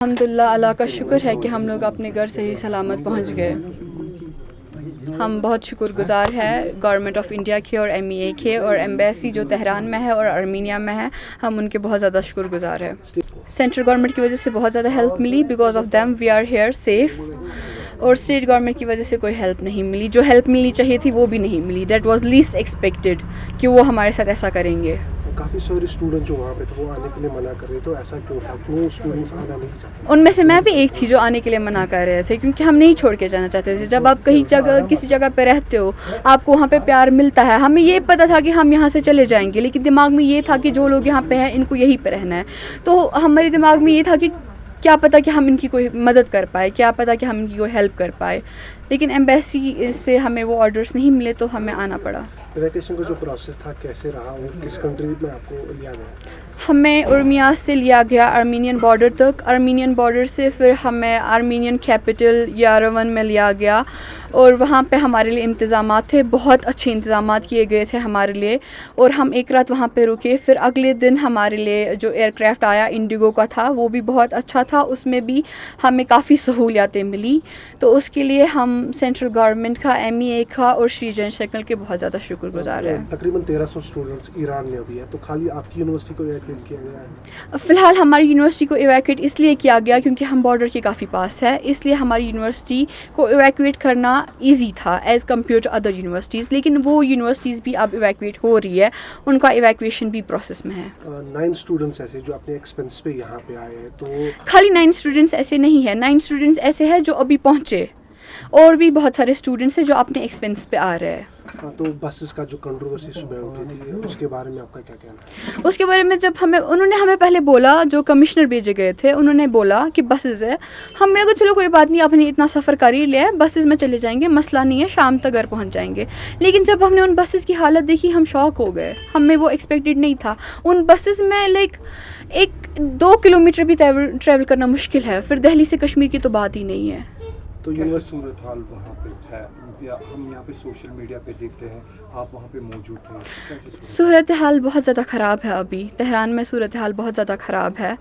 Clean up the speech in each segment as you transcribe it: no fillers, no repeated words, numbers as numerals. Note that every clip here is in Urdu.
الحمدللہ اللہ کا شکر ہے کہ ہم لوگ اپنے گھر صحیح سلامت پہنچ گئے. ہم بہت شکر گزار ہیں گورنمنٹ آف انڈیا کے اور MEA کے اور ایمبیسی جو تہران میں ہے اور ارمینیا میں ہے, ہم ان کے بہت زیادہ شکر گزار ہیں. سینٹرل گورنمنٹ کی وجہ سے بہت زیادہ ہیلپ ملی, because of them we are here safe. اور اسٹیٹ گورنمنٹ کی وجہ سے کوئی ہیلپ نہیں ملی, جو ہیلپ ملنی چاہیے تھی وہ بھی نہیں ملی. دیٹ واز لیسٹ ایکسپیکٹڈ کہ وہ ہمارے ساتھ ایسا کریں گے. کافی سارے اسٹوڈنٹ جو وہاں پہ تھے وہ آنے کے لیے منع کر رہے, تو ایسا کیوں تھا, کیوں اسٹوڈنٹس آنا نہیں چاہتے؟ ان میں سے میں بھی ایک تھی جو آنے کے لیے منع کر رہے تھے, کیونکہ ہم نہیں چھوڑ کے جانا چاہتے تھے. جب آپ کہیں جگہ کسی جگہ پہ رہتے ہو, آپ کو وہاں پہ پیار ملتا ہے. ہمیں یہ پتہ تھا کہ ہم یہاں سے چلے جائیں گے, لیکن دماغ میں یہ تھا کہ جو لوگ یہاں پہ ہیں ان کو یہیں پہ رہنا ہے. تو ہمارے دماغ میں یہ تھا کہ کیا پتہ کہ ہم ان کی کوئی مدد کر پائے, کیا پتہ کہ ہم ان کی کوئی ہیلپ کر پائے. لیکن ایمبیسی سے ہمیں وہ آرڈرس نہیں ملے تو ہمیں آنا پڑا. ایویکیشن کا جو پروسیس تھا کیسے رہا اور کس کنٹری میں آپ کو لیا گیا؟ ہمیں ارمیا سے لیا گیا ارمینین بارڈر تک. ارمینین بارڈر سے پھر ہمیں ارمینین کیپٹل یاروون میں لیا گیا, اور وہاں پہ ہمارے لیے انتظامات تھے, بہت اچھے انتظامات کیے گئے تھے ہمارے لیے. اور ہم ایک رات وہاں پہ رکے. پھر اگلے دن ہمارے لیے جو ایئر کرافٹ آیا انڈیگو کا تھا, وہ بھی بہت اچھا تھا. اس میں بھی ہمیں کافی سہولیاتیں ملی. تو اس کے لیے ہم سینٹرل گورنمنٹ کا, MEA کا اور شری جین شکل کے بہت زیادہ شکر گزار ہیں. تقریباً 1300 اسٹوڈنٹس ایران میں ابھی ہے, تو خالی آپ کی یونیورسٹی کو ایویکویٹ کیا گیا ہے؟ فی الحال ہماری یونیورسٹی کو ایویکویٹ اس لیے کیا گیا کیونکہ ہم بارڈر کے کافی پاس ہے, اس لیے ہماری یونیورسٹی کو ایویکویٹ کرنا ایزی تھا as compare to other universities. لیکن وہ یونیورسٹیز بھی اب ایویکویٹ ہو رہی ہے, ان کا ایویکویشن بھی پروسیس میں ہے. 9 اسٹوڈنٹس ایسے جو اپنے ایکسپینس پہ یہاں پہ آئے ہیں, تو خالی 9 اسٹوڈنٹس ایسے نہیں ہیں. 9 اسٹوڈنٹس ایسے ہیں جو ابھی پہنچے, اور بھی بہت سارے اسٹوڈنٹس ہیں جو اپنے ایکسپینس پہ آ رہے ہیں. تو بسز کا جو کنٹروورسی صبح اٹھی تھی, اس کے بارے میں آپ کا کیا کہنا ہے؟ اس کے بارے میں جب انہوں نے ہمیں پہلے بولا, جو کمشنر بھیجے گئے تھے انہوں نے بولا کہ بسز ہے. ہم نے کہا چلو کوئی بات نہیں, آپ نے اتنا سفر کر ہی لیا ہے, بسز میں چلے جائیں گے, مسئلہ نہیں ہے, شام تک گھر پہنچ جائیں گے. لیکن جب ہم نے ان بسز کی حالت دیکھی ہم شاک ہو گئے. ہمیں وہ ایکسپیکٹڈ نہیں تھا. ان بسز میں 1-2 کلومیٹر بھی ٹریول کرنا مشکل ہے. پھر دہلی سے کشمیر کی تو بات ہی نہیں ہے. تو یہ صورت حال وہاں پہ ہے, یا ہم یہاں پہ سوشل میڈیا پہ دیکھتے ہیں آپ وہاں پہ موجود تھے, صورت حال بہت زیادہ خراب ہے. ابھی تہران میں صورت حال بہت زیادہ خراب ہے,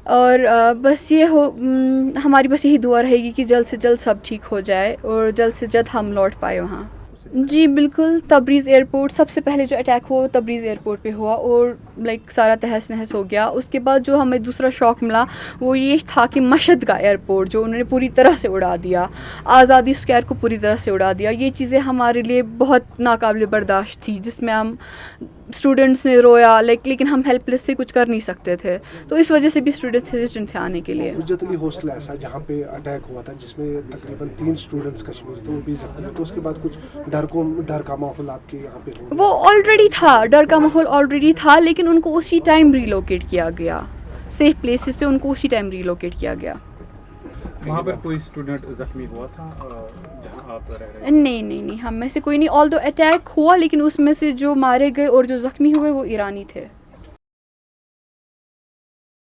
اور بس یہ ہماری بس یہی دعا رہے گی کہ جلد سے جلد سب ٹھیک ہو جائے اور جلد سے جلد ہم لوٹ پائے وہاں. جی بالکل, تبریز ایئرپورٹ سب سے پہلے جو اٹیک ہوا وہ تبریز ایئرپورٹ پہ ہوا, اور سارا تہس نہس ہو گیا. اس کے بعد جو ہمیں دوسرا شوق ملا وہ یہ تھا کہ مشہد کا ایئرپورٹ جو انہوں نے پوری طرح سے اڑا دیا, آزادی اسکوائر کو پوری طرح سے اڑا دیا. یہ چیزیں ہمارے لیے بہت ناقابل برداشت تھی, جس میں ہم اسٹوڈنٹس نے رویا, لیکن ہم ہیلپ لیس تھے, کچھ کر نہیں سکتے تھے. تو اس وجہ سے بھی اسٹوڈنٹس ہیزیٹنٹ تھے آنے کے لیے. حجت علی ہاسٹل ایسا جہاں پہ اٹیک ہوا تھا جس میں تقریباً 3 اسٹوڈنٹس کشمیر تھے, وہ بھی زخمی. تو اس کے بعد کچھ ڈر کا ماحول آپ کے یہاں پہ ہو؟ وہ آلریڈی تھا, ڈر کا ماحول آلریڈی تھا, لیکن ان کو اسی ٹائم ریلوکیٹ کیا گیا. سیف پلیسز پہ ان کو اسی ٹائم ریلوکیٹ کیا گیا. وہاں پر کوئی اسٹوڈنٹ زخمی ہوا تھا جہاں آپ رہ رہے؟ نہیں, ہم میں سے کوئی نہیں. آلدو اٹیک ہوا, لیکن اس میں سے جو مارے گئے اور جو زخمی ہوئے وہ ایرانی تھے.